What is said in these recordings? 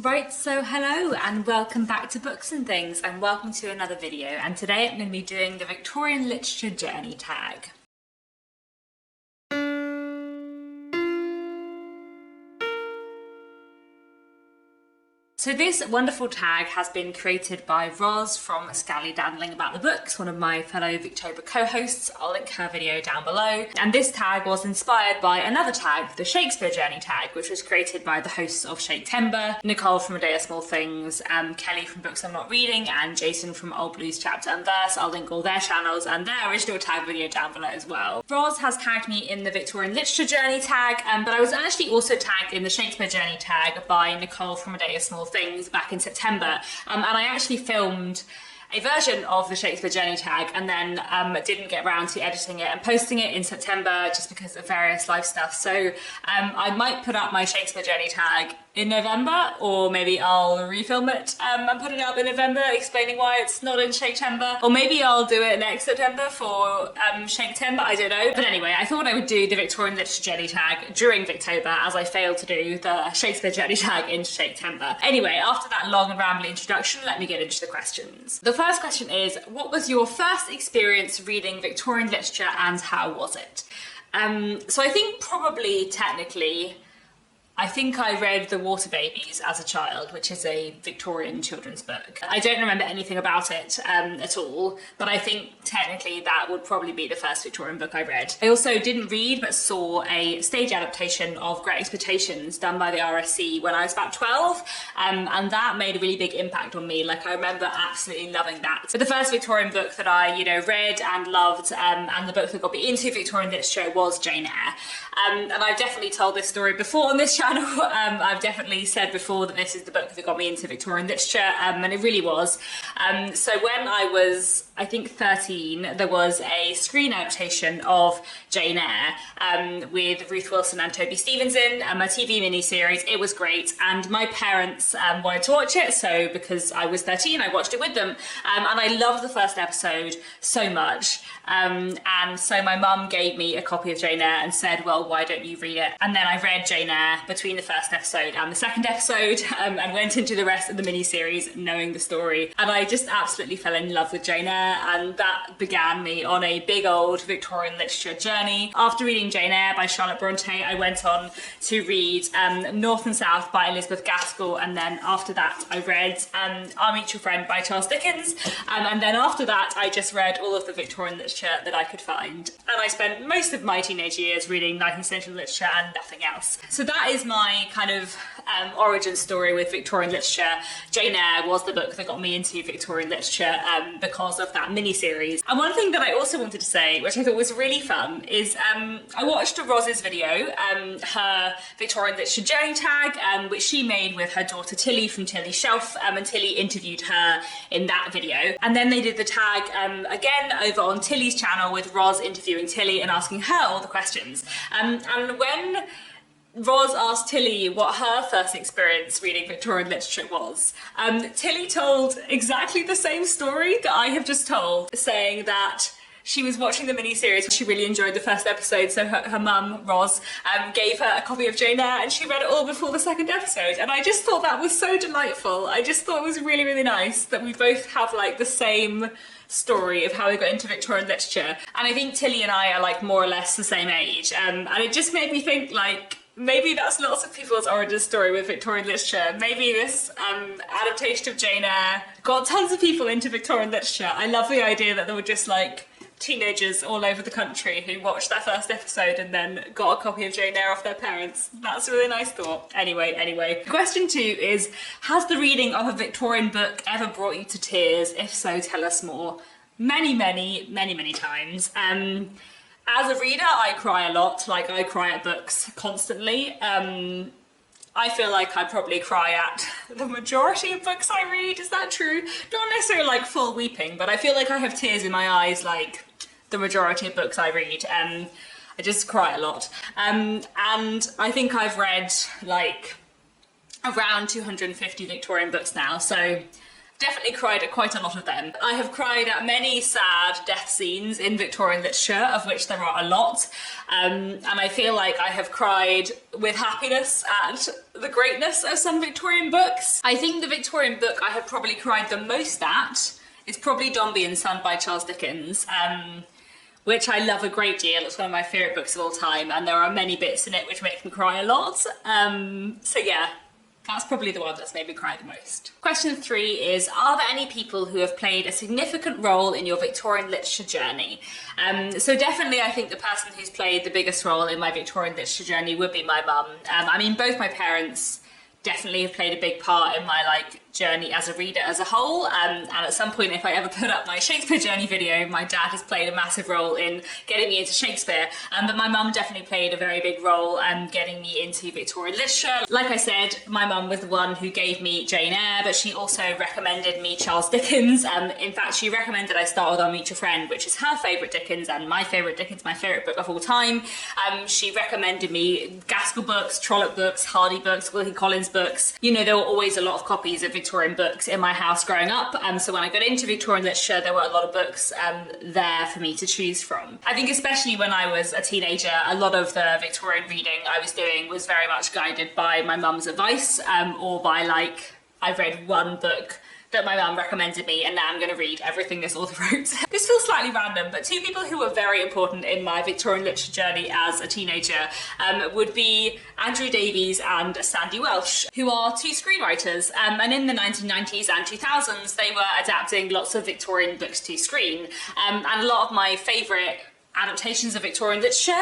Right, so hello and welcome back to Books and Things and welcome to another video, and today I'm going to be doing the Victorian Literature Journey Tag. So this wonderful tag has been created by Roz from Scally Dandling About the Books, one of my fellow Victober co-hosts. I'll link her video down below. And this tag was inspired by another tag, the Shakespeare Journey Tag, which was created by the hosts of Shaketember, Nicole from A Day of Small Things, Kelly from Books I'm Not Reading, and Jason from Old Blues Chapter and Verse. I'll link all their channels and their original tag video down below as well. Roz has tagged me in the Victorian Literature Journey Tag, but I was actually also tagged in the Shakespeare Journey Tag by Nicole from A Day of Small Things back in September, and I actually filmed a version of the Shakespeare Journey Tag and then didn't get around to editing it and posting it in September just because of various life stuff. So I might put up my Shakespeare Journey Tag in November, or maybe I'll refilm it and put it up in November explaining why it's not in Shaketember, or maybe I'll do it next September for Shaketember, I don't know. But anyway, I thought I would do the Victorian Literature Journey Tag during Victober, as I failed to do the Shakespeare Journey Tag in Shaketember. Anyway, after that long and rambling introduction, let me get into the questions. The first question is, what was your first experience reading Victorian literature and how was it? So I think probably technically I think I read The Water Babies as a child, which is a Victorian children's book. I don't remember anything about it at all, but I think technically that would probably be the first Victorian book I read. I also didn't read, but saw a stage adaptation of Great Expectations done by the RSC when I was about 12, and that made a really big impact on me. Like, I remember absolutely loving that. But the first Victorian book that I, read and loved, and the book that got me into Victorian literature was Jane Eyre. And I've definitely told this story before on this channel. I've definitely said before that this is the book that got me into Victorian literature, and it really was. So when I was, I think 13, there was a screen adaptation of Jane Eyre with Ruth Wilson and Toby Stephens in, a TV miniseries. It was great, and my parents wanted to watch it, so because I was 13, I watched it with them, and I loved the first episode so much. And so my mum gave me a copy of Jane Eyre and said, well, why don't you read it? And then I read Jane Eyre between the first episode and the second episode, and went into the rest of the miniseries knowing the story. And I just absolutely fell in love with Jane Eyre, and that began me on a big old Victorian literature journey. After reading Jane Eyre by Charlotte Bronte, I went on to read North and South by Elizabeth Gaskell, and then after that I read Our Mutual Friend by Charles Dickens, and then after that I just read all of the Victorian literature that I could find. And I spent most of my teenage years reading 19th century literature and nothing else. So that is my kind of origin story with Victorian literature. Jane Eyre was the book that got me into Victorian literature because of that mini-series. And one thing that I also wanted to say, which I thought was really fun, is I watched Roz's video, her Victorian Literature Journey Tag, which she made with her daughter Tilly from Tilly's Shelf, and Tilly interviewed her in that video. And then they did the tag again over on Tilly's channel with Roz interviewing Tilly and asking her all the questions. And when Roz asked Tilly what her first experience reading Victorian literature was, Tilly told exactly the same story that I have just told, saying that she was watching the miniseries. She really enjoyed the first episode, so her mum, Roz, gave her a copy of Jane Eyre, and she read it all before the second episode. And I just thought that was so delightful. I just thought it was really, really nice that we both have like the same story of how we got into Victorian literature. And I think Tilly and I are like more or less the same age. And it just made me think, like, maybe that's lots of people's origin story with Victorian literature. Maybe this adaptation of Jane Eyre got tons of people into Victorian literature. I love the idea that there were just like teenagers all over the country who watched that first episode and then got a copy of Jane Eyre off their parents. That's a really nice thought. Anyway. Question 2 is, has the reading of a Victorian book ever brought you to tears? If so, tell us more. Many times. As a reader, I cry a lot. Like, I cry at books constantly. I feel like I probably cry at the majority of books I read. Is that true? Not necessarily like full weeping, but I feel like I have tears in my eyes like the majority of books I read. I just cry a lot. And I think I've read like around 250 Victorian books now. So Definitely cried at quite a lot of them. I have cried at many sad death scenes in Victorian literature, of which there are a lot. And I feel like I have cried with happiness at the greatness of some Victorian books. I think the Victorian book I have probably cried the most at is probably Dombey and Son by Charles Dickens, which I love a great deal. It's one of my favourite books of all time, and there are many bits in it which make me cry a lot. So yeah. That's probably the one that's made me cry the most. Question 3 is, are there any people who have played a significant role in your Victorian literature journey? So definitely I think the person who's played the biggest role in my Victorian literature journey would be my mum. I mean, both my parents definitely have played a big part in my journey as a reader as a whole, and at some point, if I ever put up my Shakespeare Journey video, my dad has played a massive role in getting me into Shakespeare, but my mum definitely played a very big role getting me into Victorian literature. Like I said, my mum was the one who gave me Jane Eyre, but she also recommended me Charles Dickens. In fact, she recommended I start with Our Mutual Friend, which is her favourite Dickens and my favourite Dickens, my favourite book of all time. She recommended me Gaskell books, Trollope books, Hardy books, Wilkie Collins books. You know, there were always a lot of copies of Victorian books in my house growing up, so when I got into Victorian literature, there were a lot of books there for me to choose from. I think especially when I was a teenager, a lot of the Victorian reading I was doing was very much guided by my mum's advice, or by I read one book that my mum recommended me, and now I'm going to read everything this author wrote. This feels slightly random, but two people who were very important in my Victorian literature journey as a teenager would be Andrew Davies and Sandy Welsh, who are two screenwriters, and in the 1990s and 2000s they were adapting lots of Victorian books to screen, and a lot of my favourite adaptations of Victorian literature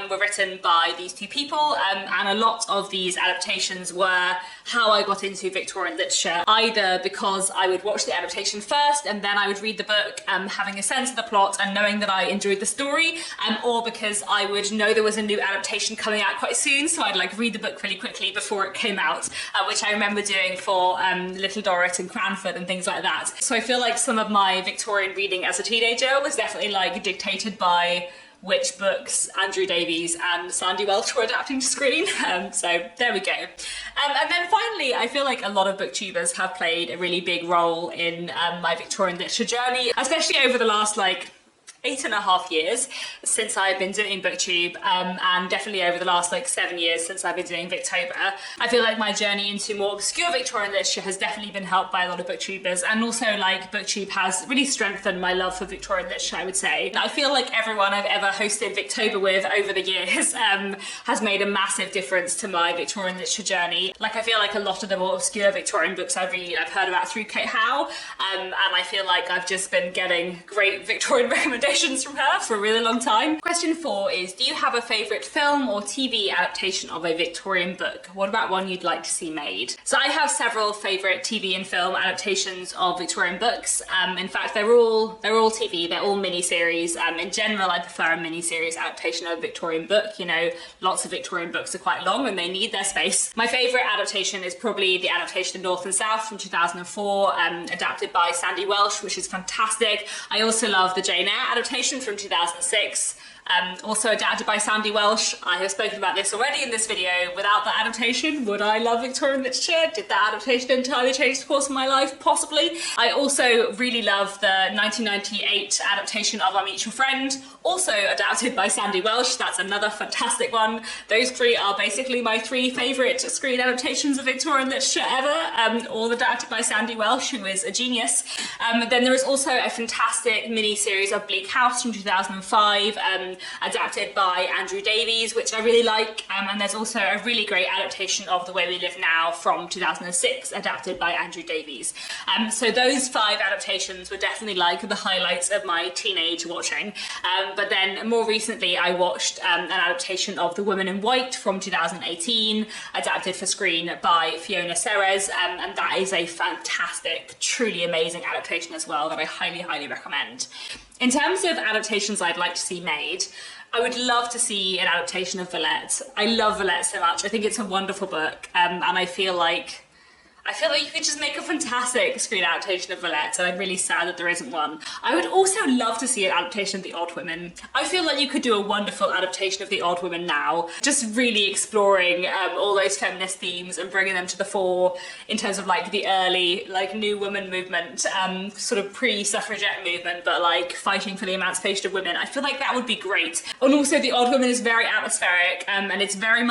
were written by these two people, and a lot of these adaptations were how I got into Victorian literature, either because I would watch the adaptation first and then I would read the book, having a sense of the plot and knowing that I enjoyed the story, or because I would know there was a new adaptation coming out quite soon, so I'd read the book really quickly before it came out, which I remember doing for Little Dorrit and Cranford and things like that. So I feel like some of my Victorian reading as a teenager was definitely dictated by which books Andrew Davies and Sandy Welsh were adapting to screen. So there we go. And then finally, I feel like a lot of booktubers have played a really big role in my Victorian literature journey, especially over the last 8.5 years since I've been doing booktube, and definitely over the last 7 years since I've been doing Victober. I feel like my journey into more obscure Victorian literature has definitely been helped by a lot of booktubers, and also booktube has really strengthened my love for Victorian literature, I would say. I feel like everyone I've ever hosted Victober with over the years has made a massive difference to my Victorian literature journey. I feel like a lot of the more obscure Victorian books I read I've heard about through Kate Howe, and I feel like I've just been getting great Victorian recommendations from her for a really long time. Question 4 is, do you have a favourite film or TV adaptation of a Victorian book? What about one you'd like to see made? So I have several favourite TV and film adaptations of Victorian books. In fact, they're all TV, they're all miniseries. In general, I prefer a miniseries adaptation of a Victorian book. You know, lots of Victorian books are quite long and they need their space. My favourite adaptation is probably the adaptation of North and South from 2004, adapted by Sandy Welsh, which is fantastic. I also love the Jane Eyre adaptation from 2006, also adapted by Sandy Welsh. I have spoken about this already in this video. Without that adaptation, would I love Victorian literature? Did that adaptation entirely change the course of my life? Possibly. I also really love the 1998 adaptation of Our Mutual Friend, also adapted by Sandy Welsh. That's another fantastic one. Those three are basically my three favourite screen adaptations of Victorian literature ever, all adapted by Sandy Welsh, who is a genius. Then there is also a fantastic mini-series of Bleak House from 2005, adapted by Andrew Davies, which I really like, and there's also a really great adaptation of The Way We Live Now from 2006, adapted by Andrew Davies. So those 5 adaptations were definitely the highlights of my teenage watching. But then more recently I watched an adaptation of The Woman in White from 2018, adapted for screen by Fiona Serres, and that is a fantastic, truly amazing adaptation as well that I highly, highly recommend. In terms of adaptations I'd like to see made, I would love to see an adaptation of Villette. I love Villette so much. I think it's a wonderful book, and I feel like I feel like you could just make a fantastic screen adaptation of Villette, and I'm really sad that there isn't one. I would also love to see an adaptation of The Odd Women. I feel like you could do a wonderful adaptation of The Odd Women now, just really exploring all those feminist themes and bringing them to the fore in terms of like the early like New Woman movement, sort of pre-suffragette movement, but like fighting for the emancipation of women. I feel like that would be great. And also The Odd Women is very atmospheric, and it's very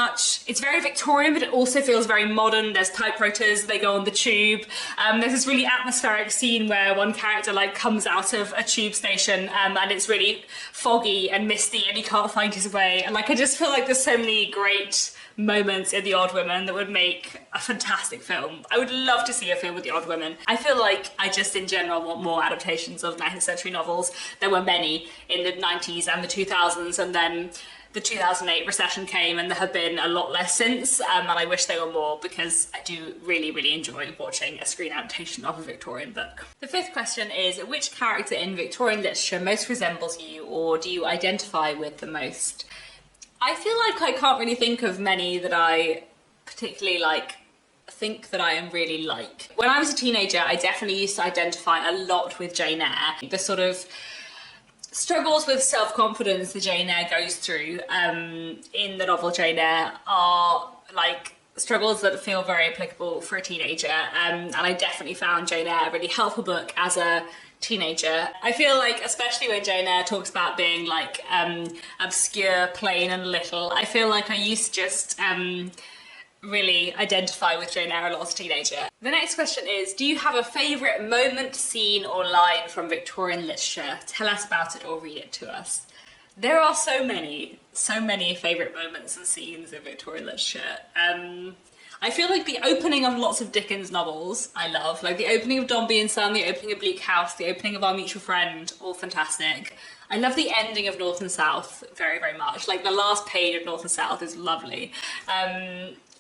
Victorian, but it also feels very modern. There's typewriters, they go on the tube. There's this really atmospheric scene where one character like comes out of a tube station, and it's really foggy and misty and he can't find his way. And like I just feel like there's so many great moments in The Odd Women that would make a fantastic film. I would love to see a film with The Odd Women. I feel like I just in general want more adaptations of 19th century novels. There were many in the 90s and the 2000s, and then the 2008 recession came and there have been a lot less since, and I wish there were more because I do really, really enjoy watching a screen adaptation of a Victorian book. The fifth question is, which character in Victorian literature most resembles you, or do you identify with the most? I feel like I can't really think of many that I particularly think that I am really like. When I was a teenager, I definitely used to identify a lot with Jane Eyre. The sort of struggles with self-confidence that Jane Eyre goes through in the novel Jane Eyre are like struggles that feel very applicable for a teenager, and I definitely found Jane Eyre a really helpful book as a teenager. I feel like, especially when Jane Eyre talks about being like obscure, plain and little, I feel like I used to just really identify with Jane Eyre a lot as a teenager. The next question is, do you have a favourite moment, scene or line from Victorian literature? Tell us about it or read it to us. There are so many favourite moments and scenes in Victorian literature. I feel like the opening of lots of Dickens novels I love, like the opening of Dombey and Son, the opening of Bleak House, the opening of Our Mutual Friend, all fantastic. I love the ending of North and South very, very much. Like the last page of North and South is lovely.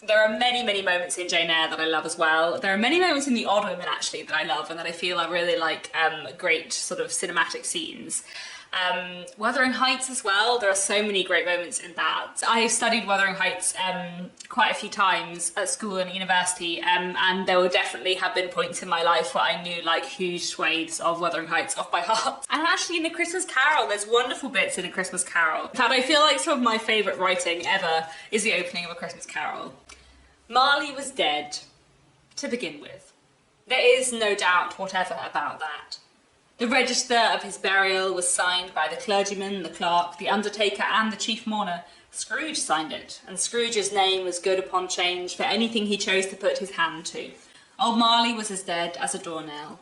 There are many moments in Jane Eyre that I love as well. There are many moments in The Odd Women actually that I love and that I feel are really like great sort of cinematic scenes. Wuthering Heights as well, there are so many great moments in that. I studied Wuthering Heights quite a few times at school and university, and there would definitely have been points in my life where I knew like huge swathes of Wuthering Heights off by heart. And actually in A Christmas Carol, there's wonderful bits in A Christmas Carol. In fact, I feel like some of my favourite writing ever is the opening of A Christmas Carol. Marley was dead, to begin with. There is no doubt whatever about that. The register of his burial was signed by the clergyman, the clerk, the undertaker and the chief mourner. Scrooge signed it, and Scrooge's name was good upon change for anything he chose to put his hand to. Old Marley was as dead as a doornail.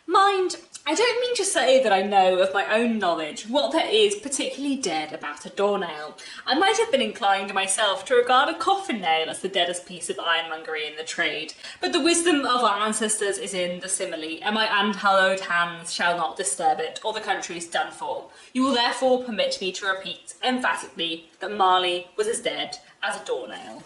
Mind, I don't mean to say that I know of my own knowledge what there is particularly dead about a doornail. I might have been inclined myself to regard a coffin nail as the deadest piece of ironmongery in the trade, but the wisdom of our ancestors is in the simile, and my unhallowed hands shall not disturb it, or the country's done for. You will therefore permit me to repeat emphatically that Marley was as dead as a doornail.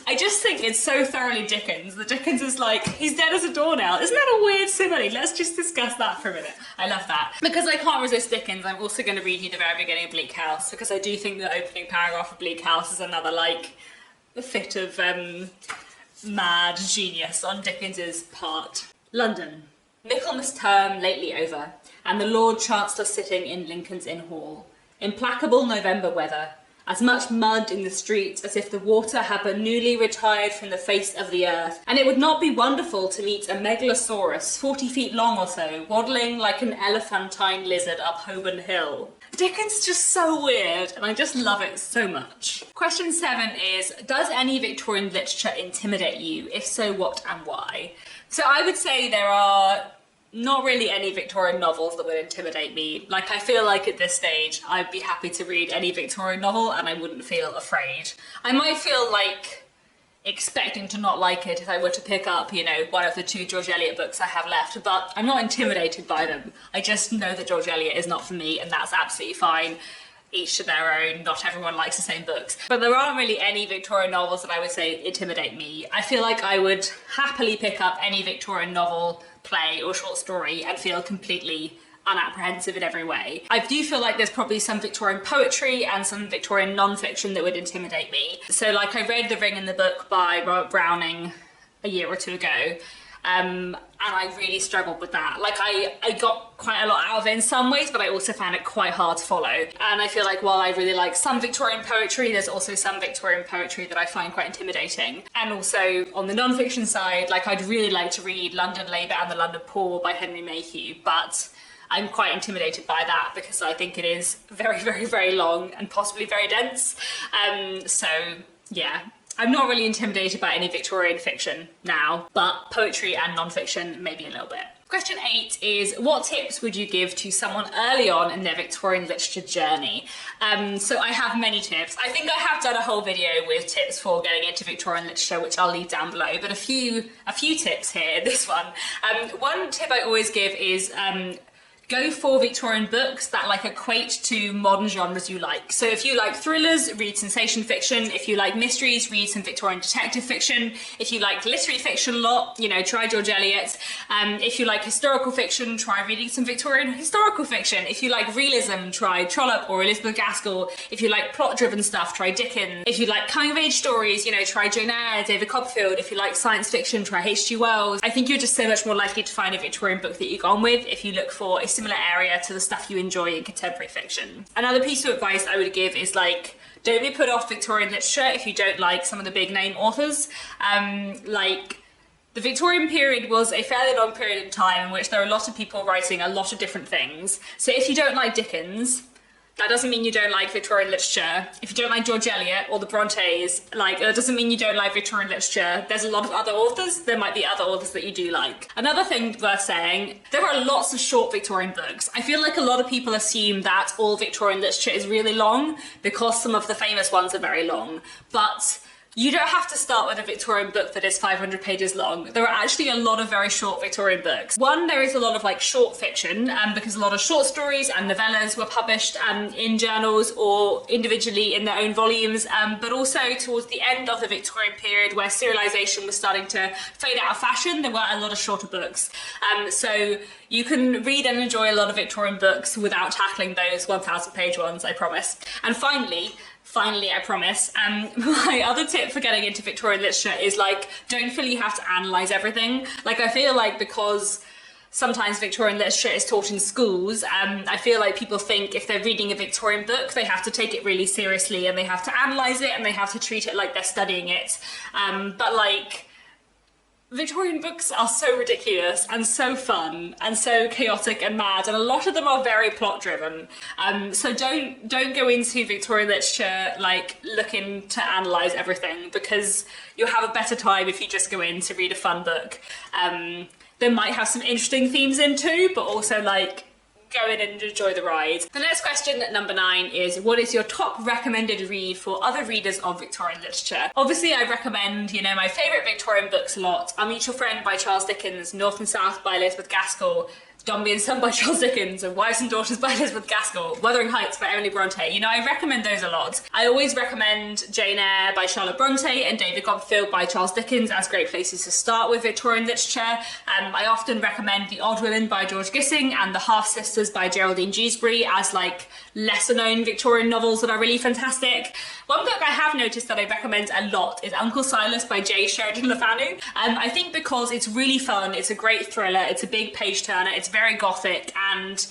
I just think it's so thoroughly Dickens that Dickens is like, he's dead as a doornail. Isn't that a weird simile? Let's just discuss that for a minute. I love that. Because I can't resist Dickens, I'm also going to read you the very beginning of Bleak House, because I do think the opening paragraph of Bleak House is another like fit of mad genius on Dickens's part. London. Michaelmas term lately over, and the Lord Chancellor sitting in Lincoln's Inn Hall. Implacable November weather. As much mud in the streets as if the water had but newly retired from the face of the earth, and it would not be wonderful to meet a megalosaurus 40 feet long or so, waddling like an elephantine lizard up Holborn Hill. Dickens is just so weird, and I just love it so much. Question 7 is, does any Victorian literature intimidate you? If so, what and why? So I would say there are not really any Victorian novels that would intimidate me. Like, I feel like at this stage I'd be happy to read any Victorian novel and I wouldn't feel afraid. I might feel like expecting to not like it if I were to pick up, you know, one of the 2 George Eliot books I have left, but I'm not intimidated by them. I just know that George Eliot is not for me, and that's absolutely fine. Each to their own, not everyone likes the same books. But there aren't really any Victorian novels that I would say intimidate me. I feel like I would happily pick up any Victorian novel, play or short story and feel completely unapprehensive in every way. I do feel like there's probably some Victorian poetry and some Victorian non-fiction that would intimidate me. So like I read The Ring and the Book by Robert Browning a year or two ago. And I really struggled with that. Like I got quite a lot out of it in some ways, but I also found it quite hard to follow. And I feel like while I really like some Victorian poetry, there's also some Victorian poetry that I find quite intimidating. And also on the non-fiction side, like I'd really like to read London Labour and the London Poor by Henry Mayhew, but I'm quite intimidated by that because I think it is very, very, very long and possibly very dense. So yeah. I'm not really intimidated by any Victorian fiction now, but poetry and non-fiction maybe a little bit. Question 8 is, what tips would you give to someone early on in their Victorian literature journey? So I have many tips. I think I have done a whole video with tips for getting into Victorian literature, which I'll leave down below, but a few tips here in this one. One tip I always give is go for Victorian books that like equate to modern genres you like. So if you like thrillers, read sensation fiction. If you like mysteries, read some Victorian detective fiction. If you like literary fiction a lot, you know, try George Eliot. If you like historical fiction, try reading some Victorian historical fiction. If you like realism, try Trollope or Elizabeth Gaskell. If you like plot-driven stuff, try Dickens. If you like coming-of-age stories, you know, try Jane Eyre, David Copperfield. If you like science fiction, try H.G. Wells. I think you're just so much more likely to find a Victorian book that you go on with if you look for a similar area to the stuff you enjoy in contemporary fiction. Another piece of advice I would give is like, don't be put off Victorian literature if you don't like some of the big name authors. Like the Victorian period was a fairly long period of time in which there are a lot of people writing a lot of different things. So if you don't like Dickens, that doesn't mean you don't like Victorian literature. If you don't like George Eliot or the Brontes, like, that doesn't mean you don't like Victorian literature. There's a lot of other authors. There might be other authors that you do like. Another thing worth saying, there are lots of short Victorian books. I feel like a lot of people assume that all Victorian literature is really long because some of the famous ones are very long. But you don't have to start with a Victorian book that is 500 pages long. There are actually a lot of very short Victorian books. One, there is a lot of like short fiction because a lot of short stories and novellas were published in journals or individually in their own volumes, but also towards the end of the Victorian period where serialization was starting to fade out of fashion, there were a lot of shorter books. So you can read and enjoy a lot of Victorian books without tackling those 1,000 page ones, I promise. And finally, I promise, my other tip for getting into Victorian literature is like, don't feel you have to analyse everything. Like I feel like because sometimes Victorian literature is taught in schools, I feel like people think if they're reading a Victorian book, they have to take it really seriously and they have to analyse it and they have to treat it like they're studying it. But like, Victorian books are so ridiculous and so fun and so chaotic and mad, and a lot of them are very plot driven. So don't go into Victorian literature like looking to analyse everything, because you'll have a better time if you just go in to read a fun book. They might have some interesting themes in too, but also like go in and enjoy the ride. The next question, number 9, is what is your top recommended read for other readers of Victorian literature? Obviously, I recommend, you know, my favourite Victorian books a lot. I'll Meet Your Friend by Charles Dickens, North and South by Elizabeth Gaskell, Dombey and Son by Charles Dickens, and Wives and Daughters by Elizabeth Gaskell, Wuthering Heights by Emily Bronte. You know, I recommend those a lot. I always recommend Jane Eyre by Charlotte Bronte and David Copperfield by Charles Dickens as great places to start with Victorian literature. I often recommend The Odd Women by George Gissing and The Half Sisters by Geraldine Dewsbury as like lesser known Victorian novels that are really fantastic. One book I have noticed that I recommend a lot is Uncle Silas by J. Sheridan Le Fanu. I think because it's really fun, it's a great thriller, it's a big page turner, it's very gothic, and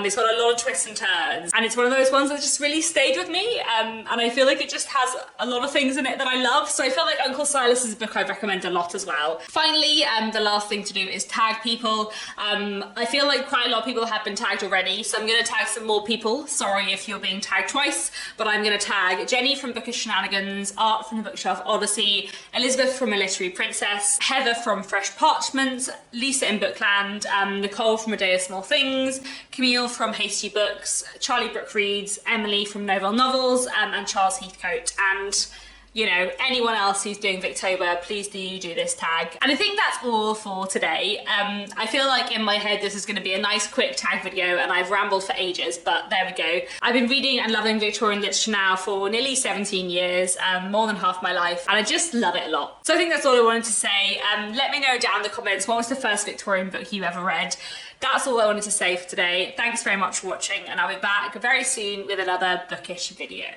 it's got a lot of twists and turns, and it's one of those ones that just really stayed with me, and I feel like it just has a lot of things in it that I love, so I feel like Uncle Silas is a book I recommend a lot as well. Finally, the last thing to do is tag people. I feel like quite a lot of people have been tagged already, so I'm going to tag some more people. Sorry if you're being tagged twice, but I'm going to tag Jenny from Bookish Shenanigans, Art from the Bookshelf Odyssey, Elizabeth from A Literary Princess, Heather from Fresh Parchment, Lisa in Bookland, Nicole from A Day of Small Things, Camille from Hasty Books, Charlie Brooke Reads, Emily from Novel Novels, and Charles Heathcote, and you know, anyone else who's doing Victober, please do this tag. And I think that's all for today. I feel like in my head this is going to be a nice quick tag video and I've rambled for ages, but there we go. I've been reading and loving Victorian literature now for nearly 17 years, more than half my life, and I just love it a lot. So I think that's all I wanted to say. Let me know down in the comments, what was the first Victorian book you ever read? That's all I wanted to say for today. Thanks very much for watching, and I'll be back very soon with another bookish video.